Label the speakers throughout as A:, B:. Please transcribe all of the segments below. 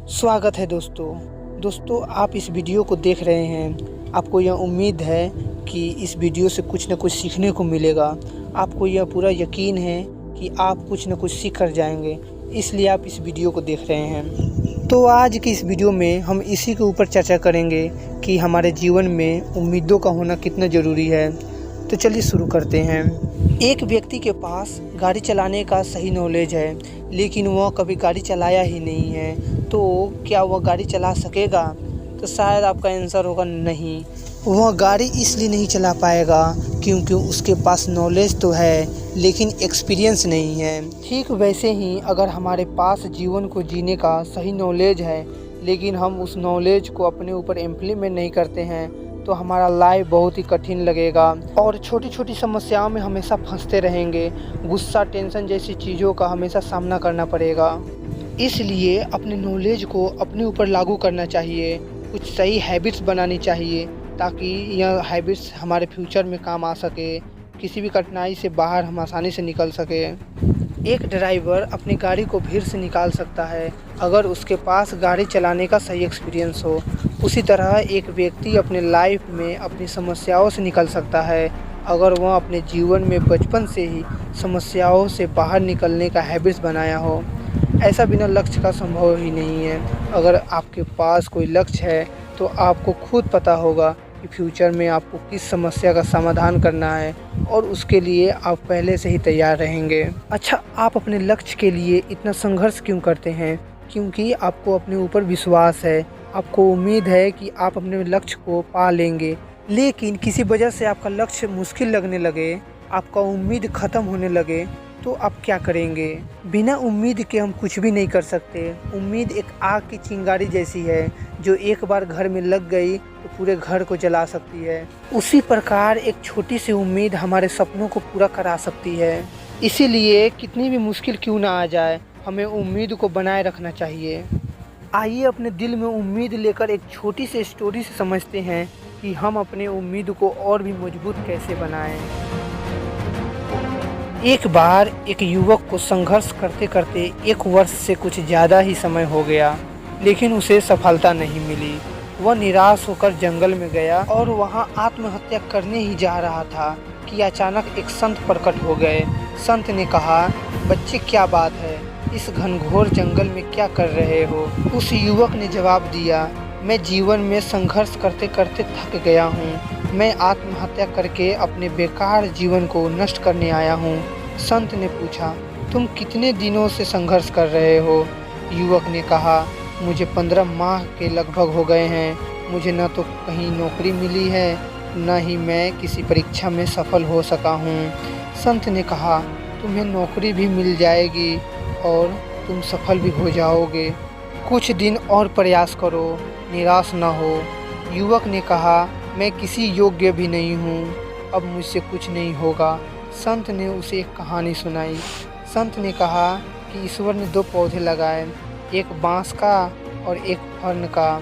A: स्वागत है दोस्तों आप इस वीडियो को देख रहे हैं। आपको यह उम्मीद है कि इस वीडियो से कुछ न कुछ सीखने को मिलेगा। आपको यह पूरा यकीन है कि आप कुछ न कुछ सीख कर जाएंगे, इसलिए आप इस वीडियो को देख रहे हैं। तो आज की इस वीडियो में हम इसी के ऊपर चर्चा करेंगे कि हमारे जीवन में उम्मीदों का होना कितना ज़रूरी है। तो चलिए शुरू करते हैं। एक व्यक्ति के पास गाड़ी चलाने का सही नॉलेज है, लेकिन वह कभी गाड़ी चलाया ही नहीं है, तो क्या वह गाड़ी चला सकेगा? तो शायद आपका आंसर होगा नहीं। वह गाड़ी इसलिए नहीं चला पाएगा क्योंकि उसके पास नॉलेज तो है, लेकिन एक्सपीरियंस नहीं है। ठीक वैसे ही अगर हमारे पास जीवन को जीने का सही नॉलेज है, लेकिन हम उस नॉलेज को अपने ऊपर इम्प्लीमेंट नहीं करते हैं, तो हमारा लाइफ बहुत ही कठिन लगेगा और छोटी छोटी समस्याओं में हमेशा फंसते रहेंगे। गुस्सा, टेंशन जैसी चीज़ों का हमेशा सामना करना पड़ेगा। इसलिए अपने नॉलेज को अपने ऊपर लागू करना चाहिए, कुछ सही हैबिट्स बनानी चाहिए ताकि यह हैबिट्स हमारे फ्यूचर में काम आ सके, किसी भी कठिनाई से बाहर हम आसानी से निकल सके। एक ड्राइवर अपनी गाड़ी को भीड़ से निकाल सकता है अगर उसके पास गाड़ी चलाने का सही एक्सपीरियंस हो। उसी तरह एक व्यक्ति अपने लाइफ में अपनी समस्याओं से निकल सकता है अगर वह अपने जीवन में बचपन से ही समस्याओं से बाहर निकलने का हैबिट्स बनाया हो। ऐसा बिना लक्ष्य का संभव ही नहीं है। अगर आपके पास कोई लक्ष्य है तो आपको खुद पता होगा कि फ्यूचर में आपको किस समस्या का समाधान करना है और उसके लिए आप पहले से ही तैयार रहेंगे। अच्छा, आप अपने लक्ष्य के लिए इतना संघर्ष क्यों करते हैं? क्योंकि आपको अपने ऊपर विश्वास है, आपको उम्मीद है कि आप अपने लक्ष्य को पा लेंगे। लेकिन किसी वजह से आपका लक्ष्य मुश्किल लगने लगे, आपका उम्मीद ख़त्म होने लगे, तो आप क्या करेंगे? बिना उम्मीद के हम कुछ भी नहीं कर सकते। उम्मीद एक आग की चिंगारी जैसी है, जो एक बार घर में लग गई तो पूरे घर को जला सकती है। उसी प्रकार एक छोटी सी उम्मीद हमारे सपनों को पूरा करा सकती है। इसीलिए कितनी भी मुश्किल क्यों ना आ जाए, हमें उम्मीद को बनाए रखना चाहिए। आइए अपने दिल में उम्मीद लेकर एक छोटी सी स्टोरी से समझते हैं कि हम अपने उम्मीद को और भी मजबूत कैसे बनाएं। एक बार एक युवक को संघर्ष करते करते 1 वर्ष से कुछ ज़्यादा ही समय हो गया, लेकिन उसे सफलता नहीं मिली। वह निराश होकर जंगल में गया और वहां आत्महत्या करने ही जा रहा था कि अचानक एक संत प्रकट हो गए। संत ने कहा, बच्चे क्या बात है, इस घनघोर जंगल में क्या कर रहे हो? उस युवक ने जवाब दिया, मैं जीवन में संघर्ष करते करते थक गया हूँ। मैं आत्महत्या करके अपने बेकार जीवन को नष्ट करने आया हूँ। संत ने पूछा, तुम कितने दिनों से संघर्ष कर रहे हो? युवक ने कहा, मुझे 15 माह के लगभग हो गए हैं। मुझे न तो कहीं नौकरी मिली है, न ही मैं किसी परीक्षा में सफल हो सका हूँ। संत ने कहा, तुम्हें नौकरी भी मिल जाएगी और तुम सफल भी हो जाओगे। कुछ दिन और प्रयास करो, निराश न हो। युवक ने कहा, मैं किसी योग्य भी नहीं हूँ, अब मुझसे कुछ नहीं होगा। संत ने उसे एक कहानी सुनाई। संत ने कहा कि ईश्वर ने 2 पौधे लगाए, एक बांस का और एक फर्न का।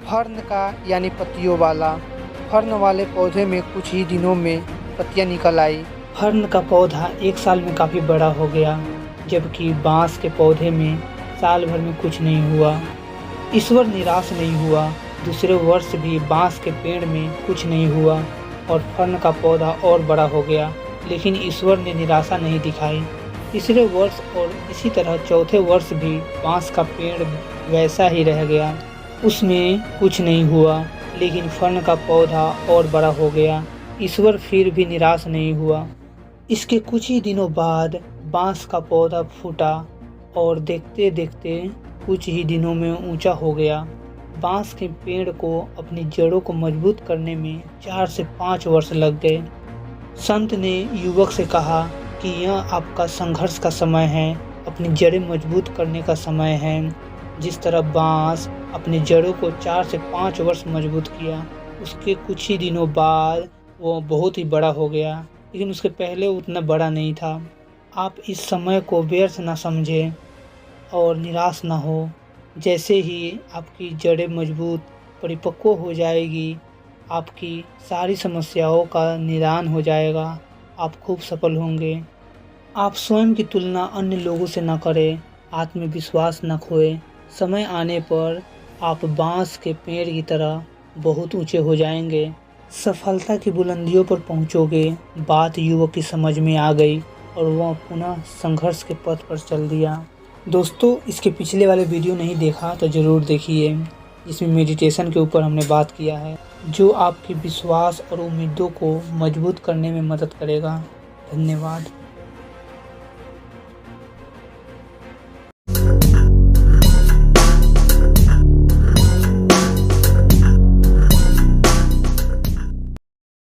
A: फर्न का यानी पत्तियों वाला। फर्न वाले पौधे में कुछ ही दिनों में पत्तियाँ निकल आई। फर्न का पौधा 1 साल में काफ़ी बड़ा हो गया, जबकि बांस के पौधे में साल भर में कुछ नहीं हुआ। ईश्वर निराश नहीं हुआ। दूसरे वर्ष भी बांस के पेड़ में कुछ नहीं हुआ और फर्न का पौधा और बड़ा हो गया, लेकिन ईश्वर ने निराशा नहीं दिखाई। तीसरे वर्ष और इसी तरह चौथे वर्ष भी बांस का पेड़ वैसा ही रह गया, उसमें कुछ नहीं हुआ, लेकिन फर्न का पौधा और बड़ा हो गया। ईश्वर फिर भी निराश नहीं हुआ। इसके कुछ ही दिनों बाद बांस का पौधा फूटा और देखते देखते कुछ ही दिनों में ऊंचा हो गया। बांस के पेड़ को अपनी जड़ों को मजबूत करने में 4 से 5 वर्ष लग गए। संत ने युवक से कहा कि यह आपका संघर्ष का समय है, अपनी जड़ें मजबूत करने का समय है। जिस तरह बांस अपनी जड़ों को 4 से 5 वर्ष मजबूत किया, उसके कुछ ही दिनों बाद वो बहुत ही बड़ा हो गया, लेकिन उसके पहले उतना बड़ा नहीं था। आप इस समय को व्यर्थ ना समझें और निराश ना हो। जैसे ही आपकी जड़ें मजबूत परिपक्व हो जाएगी, आपकी सारी समस्याओं का निदान हो जाएगा, आप खूब सफल होंगे। आप स्वयं की तुलना अन्य लोगों से न करें, आत्मविश्वास न खोएं। समय आने पर आप बांस के पेड़ की तरह बहुत ऊंचे हो जाएंगे, सफलता की बुलंदियों पर पहुंचोगे। बात युवक की समझ में आ गई और वह पुनः संघर्ष के पथ पर चल दिया। दोस्तों, इसके पिछले वाले वीडियो नहीं देखा तो ज़रूर देखिए, इसमें मेडिटेशन के ऊपर हमने बात किया है, जो आपके विश्वास और उम्मीदों को मजबूत करने में मदद करेगा। धन्यवाद।